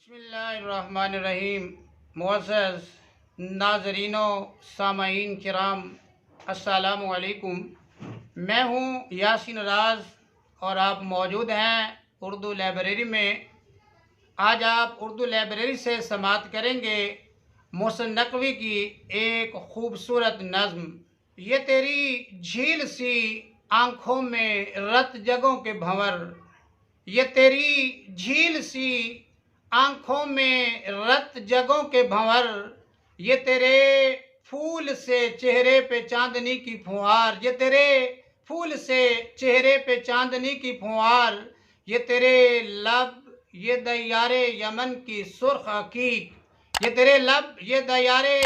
बिस्मिल्लाहिर्रहमानिर्रहीम। मुअज़्ज़ज़ नाज़रीनो सामईन किराम, अस्सलामु अलैकुम। मैं हूँ यासीन राज और आप मौजूद हैं उर्दू लाइब्रेरी में। आज आप उर्दू लाइब्रेरी से समाअत करेंगे मोहसिन नकवी की एक खूबसूरत नज़्म। ये तेरी झील सी आँखों में रत जगों के भंवर, ये तेरी झील सी आँखों में रत जगों के भंवर, ये तेरे फूल से चेहरे पे चांदनी की फुहार, ये तेरे फूल से चेहरे पे चांदनी की फुहार, ये तेरे लब ये दयारे यमन की सुर्ख अकीक, ये तेरे लब ये दयारे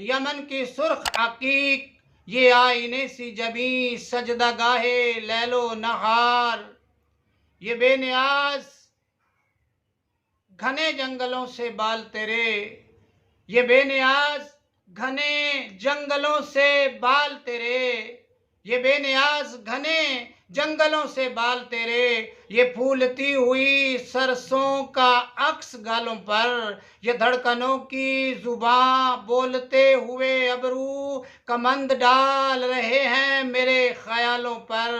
यमन की सुर्ख अकीक, ये आईने सी जबी सजदा गाहे लैलो नहार, ये बेनियाज घने जंगलों से बाल तेरे, ये बेनियाज घने जंगलों से बाल तेरे, ये बेनियाज घने जंगलों से बाल तेरे, ये फूलती हुई सरसों का अक्स गालों पर, ये धड़कनों की जुबां बोलते हुए अबरू कमंद डाल रहे हैं मेरे ख्यालों पर,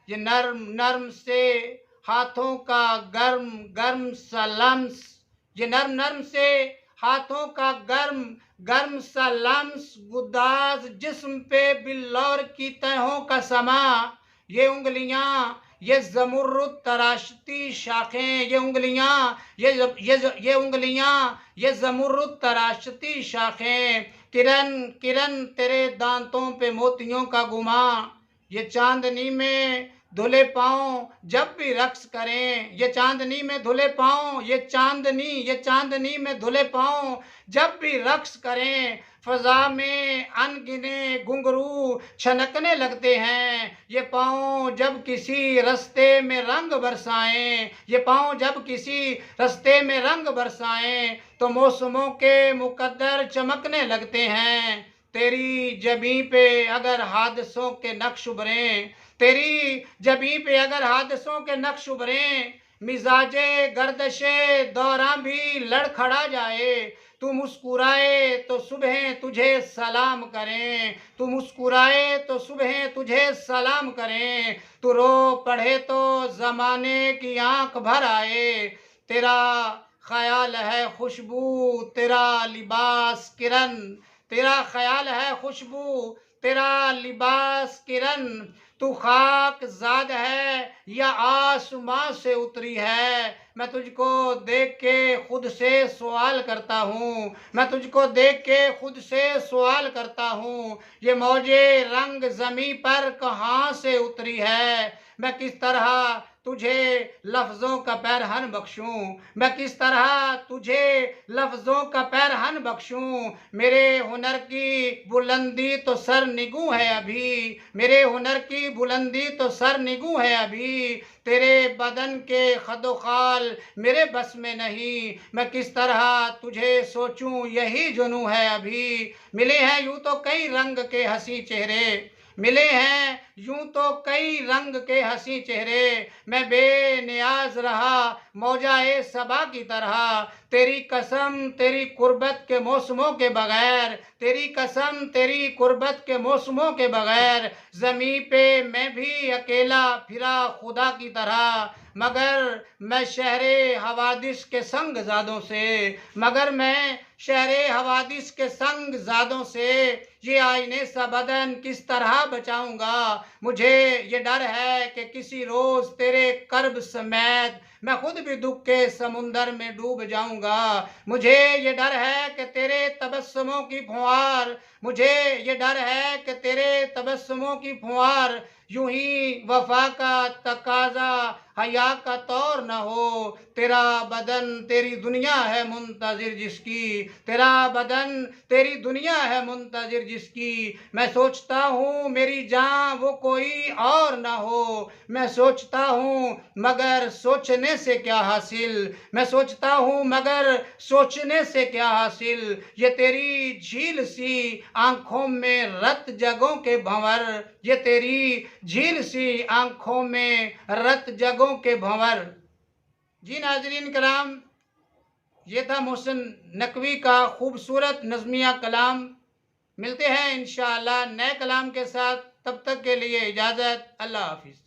ये नर्म नर्म से हाथों का गर्म गर्म सा लम्स, ये नर्म नर्म से हाथों का गर्म गर्म सा लम्स, गुदाज जिस्म पे बिल्लौर की तहों का समा, ये उंगलियां ये ज़मुर्रुद तराशती शाखें, ये उंगलियां ये उंगलियां ये ज़मुर्रुद तराशती शाखें, किरण किरण तेरे दांतों पे मोतियों का गुमा, ये चांदनी में धुले पाँव जब भी रक्स करें, ये चांदनी में धुले पाँव ये चांदनी में धुले पाँव जब भी रक्स करें, फ़ज़ा में अनगिने घुंघरू छनकने लगते हैं, ये पाँव जब किसी रास्ते में रंग बरसाएं, ये पाँव जब किसी रास्ते में रंग बरसाएं, तो मौसमों के मुकद्दर चमकने लगते हैं। तेरी जबीं पे अगर हादसों के नक्श उभरें, तेरी जबीं पे अगर हादसों के नक्श उभरें, मिजाजे गर्दशे दौरां भी लड़खड़ा जाए, तू मुस्कुराए तो सुबह तुझे सलाम करें, तू मुस्कुराए तो सुबह तुझे सलाम करें, तू रो पढ़े तो ज़माने की आंख भर आए, तेरा ख्याल है खुशबू तेरा लिबास किरण, तेरा ख्याल है खुशबू तेरा लिबास किरण, तू खाक ज़ाद है या आसमां से उतरी है, मैं तुझको देख के खुद से सवाल करता हूँ, मैं तुझको देख के खुद से सवाल करता हूँ, ये मौजे रंग ज़मीं पर कहाँ से उतरी है, मैं किस तरह तुझे लफ्ज़ों का पैरहन बख्शूं, मैं किस तरह तुझे लफ्ज़ों का पैरहन बख्शूं, मेरे हुनर की बुलंदी तो सर निगू है अभी, मेरे हुनर की बुलंदी तो सर निगू है अभी, तेरे बदन के खदोखाल मेरे बस में नहीं, मैं किस तरह तुझे सोचूं यही जुनू है अभी, मिले हैं यूं तो कई रंग के हंसी चेहरे, मिले हैं यूं तो कई रंग के हंसी चेहरे, मैं बेनियाज रहा मौजाए सबा की तरह, तेरी कसम तेरी कुर्बत के मौसमों के बगैर, तेरी कसम तेरी कुर्बत के मौसमों के बगैर, ज़मीं पे मैं भी अकेला फिरा खुदा की तरह, मगर मैं शहरे हवादिस के संग ज़ादों से, मगर मैं शहरे हवादिस के संग ज़ादों से, ये आईने सा बदन किस तरह बचाऊंगा, मुझे ये डर है कि किसी रोज़ तेरे कर्ब समेत मैं खुद भी दुख के समुंदर में डूब जाऊंगा, मुझे ये डर है कि तेरे तबस्सुमों की फुहार, मुझे ये डर है कि तेरे तबस्सुमों की फुहार यूं ही वफा का तकाजा हया का तौर न हो, तेरा बदन तेरी दुनिया है मुंतजिर जिसकी, तेरा बदन तेरी दुनिया है मुंतजिर जिसकी, मैं सोचता हूँ मेरी जान वो कोई और ना हो, मैं सोचता हूँ मगर सोचने से क्या हासिल, मैं सोचता हूँ मगर सोचने से क्या हासिल, ये तेरी झील सी आँखों में रत जगों के भंवर, ये तेरी झील सी आँखों में रत जगों के भंवर। जी नाजरीन कराम, ये था मोहसिन नकवी का खूबसूरत नज़मिया कलाम। मिलते हैं इंशाअल्लाह नए कलाम के साथ, तब तक के लिए इजाज़त, अल्लाह हाफ़िज़।